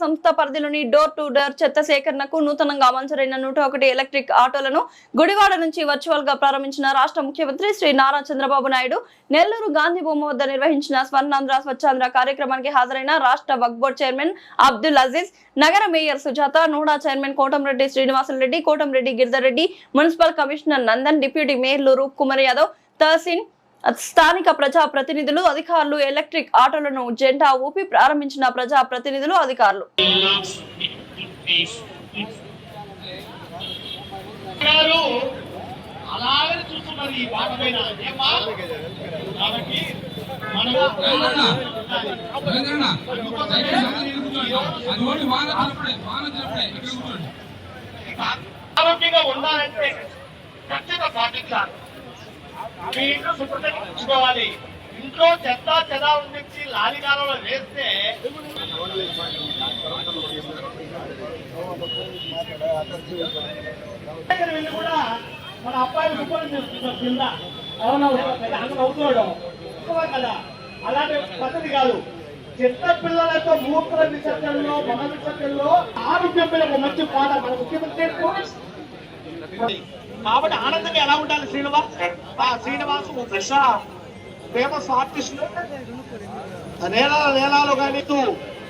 సంస్థ పరిధిలోని door to door చెత్త సేకరణకు నూతనంగా మంజూరైన 101 ఎలక్ట్రిక్ ఆటోలను గుడివాడ నుంచి వర్చువల్ గా ప్రారంభించిన రాష్ట్ర ముఖ్యమంత్రి శ్రీ నారా చంద్రబాబు నాయుడు నెల్లూరు గాంధీ బొమ్మ వద్ద నిర్వహించిన స్వర్ణాంధ్ర స్వచ్ఛాంధ్ర కార్యక్రమానికి హాజరైన రాష్ట్ర వక్ఫ్ బోర్డు చైర్మన్ అబ్దుల్ అజీజ్, నగర mayor Sujatha, NUDA chairman Kotamreddy Srinivasareddy, Kotamreddy Giridharreddy, municipal commissioner Nandan, deputy మేయర్లు రూప్ కుమార్ యాదవ్, తహసీన్, స్థానిక ప్రజా ప్రతినిధులు, అధికారులు ఎలక్ట్రిక్ ఆటోలను జెండా ఊపి ప్రారంభించిన ప్రజా ప్రతినిధులు, అధికారులు. ఆరోగ్యంగా ఉండాలంటే ఖచ్చితంగా పాటించాలి. మీ ఇంట్లో శుభ్రత ఉంచుకోవాలి. ఇంట్లో చెత్త చెదా ఉంచి లాలికాలలో వేస్తే వెళ్ళి కూడా మన అబ్బాయిలు కింద అవుతున్నాడు కదా. అలాంటి పద్ధతి కాదు. చిన్న పిల్లలతో మూత్ర విసర్జనలో, మన విసర్జనలో ఆరోగ్యం మీద ఒక మంచి పాట మన ముఖ్యమంత్రి. కాబట్టి ఆనందంగా ఎలా ఉండాలి శ్రీనివాస్ దశ ఫేమస్ ఆర్టిస్టులు నేలాలు కానీ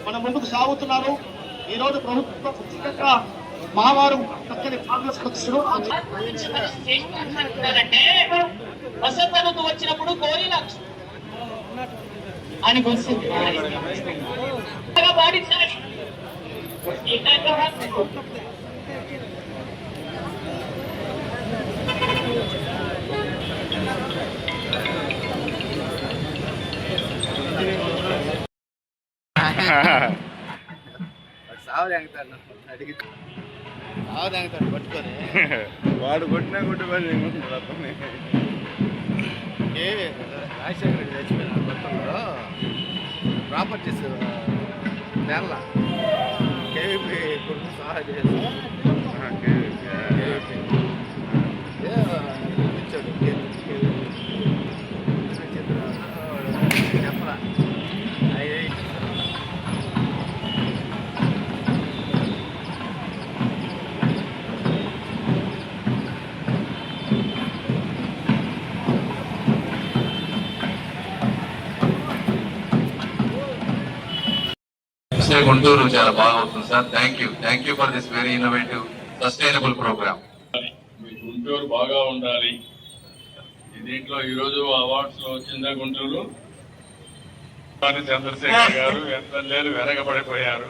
మన ముందుకు సాగుతున్నారు. ఈ రోజు ప్రభుత్వం ఖచ్చితంగా మావారు చక్కని కాంగ్రెస్ వసంతకు వచ్చినప్పుడు కోరిన అని వస్తుంది సావుతాడు పట్టుకొని వాడు కొట్టినా కొట్టుకొని రాజశేఖర రెడ్డి చచ్చిపోయిన కొత్తలో ప్రాపర్టీస్ నెల కేవీపీ కొడుకు సహా చేసి చెప్పరా గుంటూరు చాలా బాగా అవుతుంది sir. Thank you for this very innovative sustainable programme. Guntur బాగా ఉండాలి. దీంట్లో ఈరోజు అవార్డ్స్ లో వచ్చిందా గుంటూరు? చంద్రశేఖర్ గారు ఎమ్మెల్యేలు వెనకబడిపోయారు.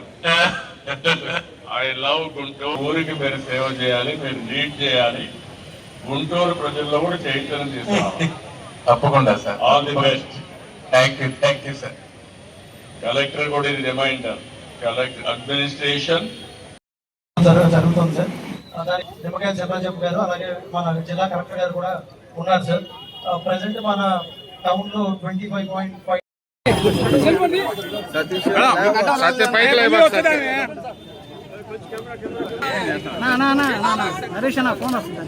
I love Guntur. ఊరికి మీరు సేవ చేయాలి, మీరు లీడ్ చేయాలి. గుంటూరు ప్రజల్లో కూడా చైతన్యం తీసుకోవాలి. తప్పకుండా sir. All the best. Thank you sir. Collector కూడా ఇది రిమైండర్. కలెక్టర్ అడ్మినిస్ట్రేషన్ జరుగుతుంది సార్. నిమ్మకాయ చంద్రజబ్ గారు అలాగే మన జిల్లా కలెక్టర్ గారు కూడా ఉన్నారు సార్. ప్రెసెంట్ మన టౌన్ లో 25.5 నరేష్ అన్న ఫోన్ వస్తుంది.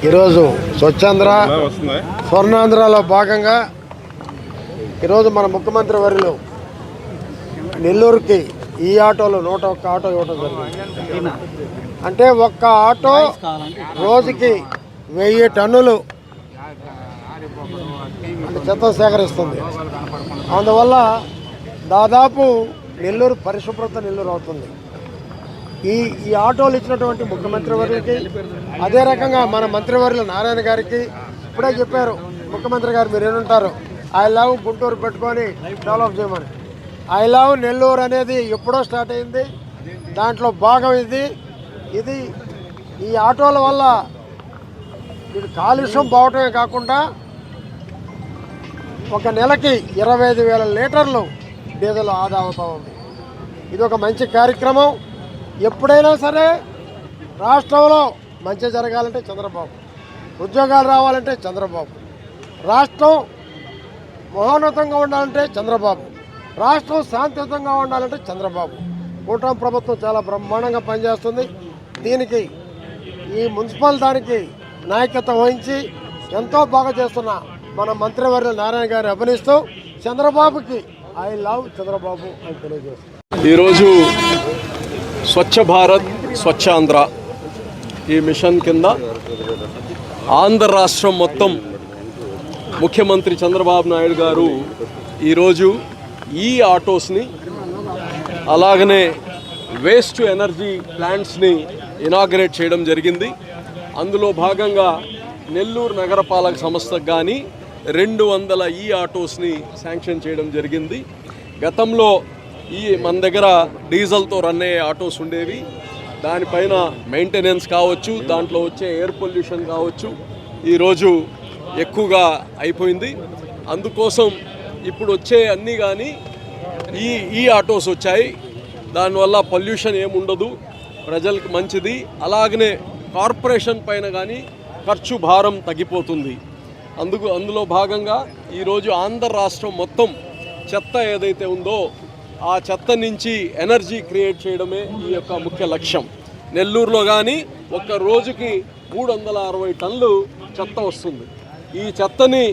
ఈరోజు స్వచ్ఛాంధ్ర స్వర్ణాంధ్రలో భాగంగా ఈరోజు మన ముఖ్యమంత్రి వర్యులు నెల్లూరుకి ఈ ఆటోలో 101 ఆటో ఇవ్వడం జరిగింది. అంటే ఒక్క ఆటో రోజుకి 1000 టన్నులు చెత్త సేకరిస్తుంది. అందువల్ల దాదాపు నెల్లూరు పరిశుభ్రత నెల్లూరు అవుతుంది. ఈ ఆటోలు ఇచ్చినటువంటి ముఖ్యమంత్రి వర్యులకి, అదే రకంగా మన మంత్రివర్యులు నారాయణ గారికి ఇప్పుడే చెప్పారు ముఖ్యమంత్రి గారు, మీరు ఏమంటారు, ఐ లవ్ గుంటూరు పెట్టుకొని డెవలప్ చేయమని. ఐ లవ్ నెల్లూరు అనేది ఎప్పుడో స్టార్ట్ అయింది. దాంట్లో భాగం ఇది ఈ ఆటోల వల్ల ఇది కాలుష్యం పోవటమే కాకుండా ఒక నెలకి 25,000 లీటర్లు డీజిల్ ఆదా అవుతూ ఉంది. ఇది ఒక మంచి కార్యక్రమం. ఎప్పుడైనా సరే రాష్ట్రంలో మంచి జరగాలంటే చంద్రబాబు, ఉద్యోగాలు రావాలంటే చంద్రబాబు, రాష్ట్రం మహోన్నతంగా ఉండాలంటే చంద్రబాబు. రాష్ట్రం శాంతియుతంగా ఉండాలంటే చంద్రబాబు. కూటమి ప్రభుత్వం చాలా బ్రహ్మాండంగా పనిచేస్తుంది. దీనికి ఈ మున్సిపల్ దానికి నాయకత్వం వహించి ఎంతో బాగా చేస్తున్న మన మంత్రివర్యులు నారాయణ గారిని అభినందిస్తూ చంద్రబాబుకి ఐ లవ్ చంద్రబాబు అని తెలియజేస్తున్నాను. ఈరోజు స్వచ్ఛ భారత్ స్వచ్ఛ ఆంధ్ర ఈ మిషన్ కింద ఆంధ్ర రాష్ట్రం మొత్తం ముఖ్యమంత్రి చంద్రబాబు నాయుడు గారు ఈరోజు ఈ ఆటోస్ని అలాగనే వేస్ట్ టు ఎనర్జీ ప్లాంట్స్ని ఇనాగరేట్ చేయడం జరిగింది. అందులో భాగంగా నెల్లూరు నగరపాలక సంస్థకు కానీ 200 ఈ ఆటోస్ని శాంక్షన్ చేయడం జరిగింది. గతంలో మన దగ్గర డీజిల్తో రన్ అయ్యే ఆటోస్ ఉండేవి. దానిపైన మెయింటెనెన్స్ కావచ్చు, దాంట్లో వచ్చే ఎయిర్ పొల్యూషన్ కావచ్చు, ఈరోజు ఎక్కువగా అయిపోయింది. అందుకోసం ఇప్పుడు వచ్చే అన్నీ కానీ ఈ ఆటోస్ వచ్చాయి. దానివల్ల పొల్యూషన్ ఏముండదు, ప్రజలకు మంచిది. అలాగనే కార్పొరేషన్ పైన కానీ ఖర్చు భారం తగ్గిపోతుంది. అందులో భాగంగా ఈరోజు ఆంధ్ర రాష్ట్రం మొత్తం చెత్త ఏదైతే ఉందో ఆ చెత్త నుంచి ఎనర్జీ క్రియేట్ చేయడమే ఈ యొక్క ముఖ్య లక్ష్యం. నెల్లూరులో కానీ ఒక్క రోజుకి 360 టన్నులు చెత్త వస్తుంది. ఈ చెత్తని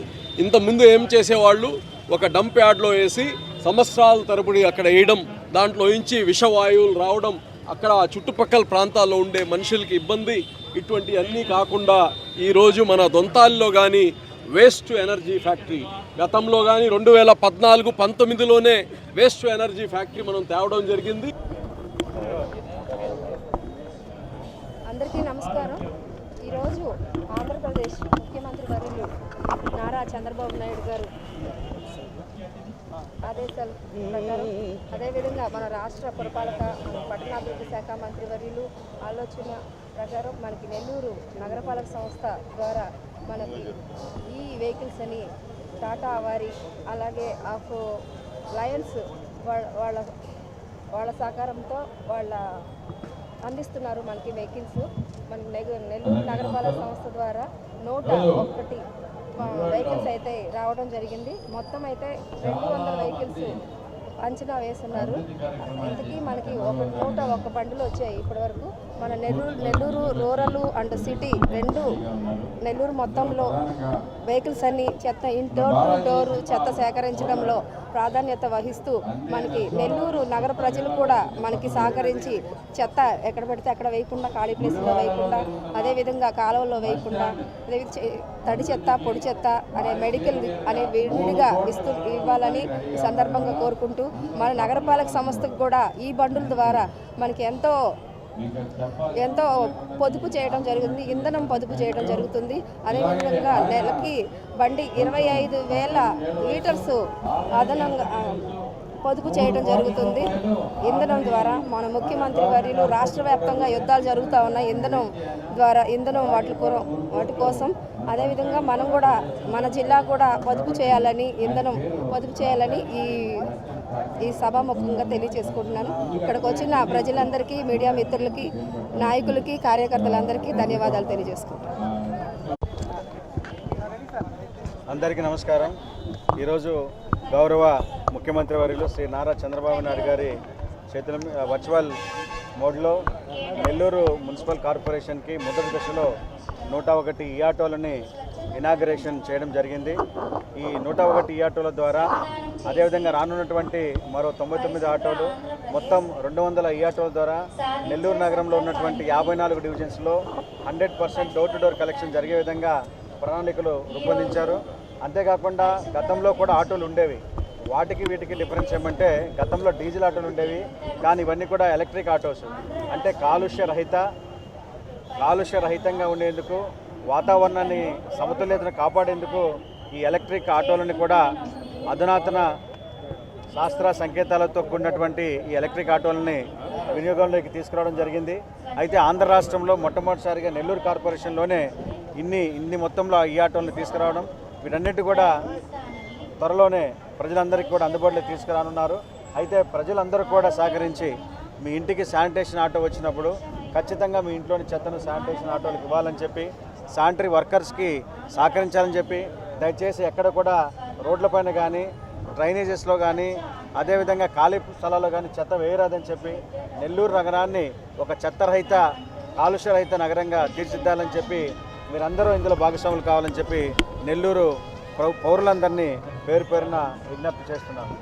ఇంతకుముందు ఏం చేసేవాళ్ళు, ఒక డంప్ యార్డ్లో వేసి సంవత్సరాల తరబడి అక్కడ వేయడం, దాంట్లో నుంచి విషవాయువులు రావడం, అక్కడ చుట్టుపక్కల ప్రాంతాల్లో ఉండే మనుషులకి ఇబ్బంది. ఇటువంటి అన్నీ కాకుండా ఈరోజు మన దొంతాల్లో కానీ వేస్ట్ టు ఎనర్జీ ఫ్యాక్టరీ, గతంలో కానీ 2014-19లోనే వేస్ట్ టు ఎనర్జీ ఫ్యాక్టరీ మనం తేవడం జరిగింది. అందరికీ నమస్కారం. ఈరోజు ఆంధ్రప్రదేశ్ ముఖ్యమంత్రి వర్యులు నారా చంద్రబాబు నాయుడు గారు ఆదేశాల ప్రకారం, అదేవిధంగా మన రాష్ట్ర పురపాలక పట్టణాభివృద్ధి శాఖ మంత్రి వర్యులు ఆలోచన ప్రకారం మనకి నెల్లూరు నగరపాలక సంస్థ ద్వారా మనకి ఈ వెహికల్స్ అని టాటా వారి అలాగే ఆఫ్ లయన్స్ వాళ్ళ సహకారంతో వాళ్ళ అందిస్తున్నారు మనకి వెహికల్స్. మనకి నెల్లూరు నగరపాలక సంస్థ ద్వారా 101 వెహికల్స్ అయితే రావడం జరిగింది. మొత్తం అయితే 200 వెహికల్స్ అంచనా వేస్తున్నారు. ఇంతకీ మనకి 101 బండ్లు వచ్చాయి ఇప్పటి వరకు. మన నెల్లూరు రూరల్ అండ్ సిటీ రెండు నెల్లూరు మొత్తంలో వెహికల్స్ అన్ని చెత్త డోర్ టు డోర్ చెత్త సేకరించడంలో ప్రాధాన్యత వహిస్తూ మనకి నెల్లూరు నగర ప్రజలు కూడా మనకి సహకరించి చెత్త ఎక్కడ పడితే అక్కడ వేయకుండా, ఖాళీ ప్లేస్లో వేయకుండా, అదేవిధంగా కాలువల్లో వేయకుండా, అదే తడి చెత్త పొడి చెత్త అనే మెడికల్ అనే విడిగా ఇవ్వాలని ఈ సందర్భంగా కోరుకుంటూ మన నగరపాలక సంస్థకు కూడా ఈ బండుల ద్వారా మనకి ఎంతో పొదుపు చేయడం జరుగుతుంది, ఇంధనం పొదుపు చేయడం జరుగుతుంది. అదేవిధంగా నెలకి బండి 25,000 లీటర్స్ అదనంగా పొదుపు చేయడం జరుగుతుంది ఇంధనం ద్వారా. మన ముఖ్యమంత్రి వర్యులు రాష్ట్ర వ్యాప్తంగా యుద్ధాలు జరుగుతూ ఉన్నాయి ఇంధనం వాటి కోసం. అదేవిధంగా మనం కూడా మన జిల్లా కూడా పొదుపు చేయాలని, ఇంధనం పొదుపు చేయాలని ఈ సభాముఖంగా తెలియజేసుకుంటున్నాను. ఇక్కడికి వచ్చిన ప్రజలందరికీ, మీడియా మిత్రులకి, నాయకులకి, కార్యకర్తలందరికీ ధన్యవాదాలు తెలియజేసుకుంటున్నాను. అందరికీ నమస్కారం. ఈరోజు గౌరవ ముఖ్యమంత్రి వర్యులు శ్రీ నారా చంద్రబాబు నాయుడు గారి చేతుల వర్చువల్ మోడ్లో నెల్లూరు మున్సిపల్ కార్పొరేషన్కి మొదటి దశలో 101 ఈ ఆటోలని ఇనాగరేషన్ చేయడం జరిగింది. ఈ 101 ఈ ఆటోల ద్వారా, అదేవిధంగా రానున్నటువంటి మరో 99 ఆటోలు, మొత్తం 200 ఈ ఆటోల ద్వారా నెల్లూరు నగరంలో ఉన్నటువంటి 54 డివిజన్స్లో 100% డోర్ టు డోర్ కలెక్షన్ జరిగే విధంగా ప్రణాళికలు రూపొందించారు. అంతేకాకుండా గతంలో కూడా ఆటోలు ఉండేవి. వాటికి వీటికి డిఫరెన్స్ ఏమంటే, గతంలో డీజిల్ ఆటోలు ఉండేవి, కానీ ఇవన్నీ కూడా ఎలక్ట్రిక్ ఆటోస్. అంటే కాలుష్య రహితంగా ఉండేందుకు, వాతావరణాన్ని సమతుల్యతను కాపాడేందుకు ఈ ఎలక్ట్రిక్ ఆటోలను కూడా అధునాతన శాస్త్ర సంకేతాలతో కూడినటువంటి ఈ ఎలక్ట్రిక్ ఆటోలని వినియోగంలోకి తీసుకురావడం జరిగింది. అయితే ఆంధ్ర రాష్ట్రంలో మొట్టమొదటిసారిగా నెల్లూరు కార్పొరేషన్లోనే ఇన్ని మొత్తంలో ఈ ఆటోలను తీసుకురావడం, వీటన్నిటి కూడా త్వరలోనే ప్రజలందరికీ కూడా అందుబాటులోకి తీసుకురానున్నారు. అయితే ప్రజలందరూ కూడా సహకరించి మీ ఇంటికి శానిటేషన్ ఆటో వచ్చినప్పుడు ఖచ్చితంగా మీ ఇంట్లోని చెత్తను శానిటేషన్ ఆటోలకు ఇవ్వాలని చెప్పి, శానిటరీ వర్కర్స్కి సహకరించాలని చెప్పి, దయచేసి ఎక్కడ కూడా రోడ్లపైన కానీ డ్రైనేజెస్లో కానీ అదేవిధంగా ఖాళీ స్థలాల్లో కానీ చెత్త వేయరాదని చెప్పి నెల్లూరు నగరాన్ని ఒక చెత్తరహిత కాలుష్యరహిత నగరంగా తీర్చిదిద్దాలని చెప్పి మీరందరూ ఇందులో భాగస్వాములు కావాలని చెప్పి నెల్లూరు పౌరులందరినీ పేరు పేరున విజ్ఞప్తి చేస్తున్నాను.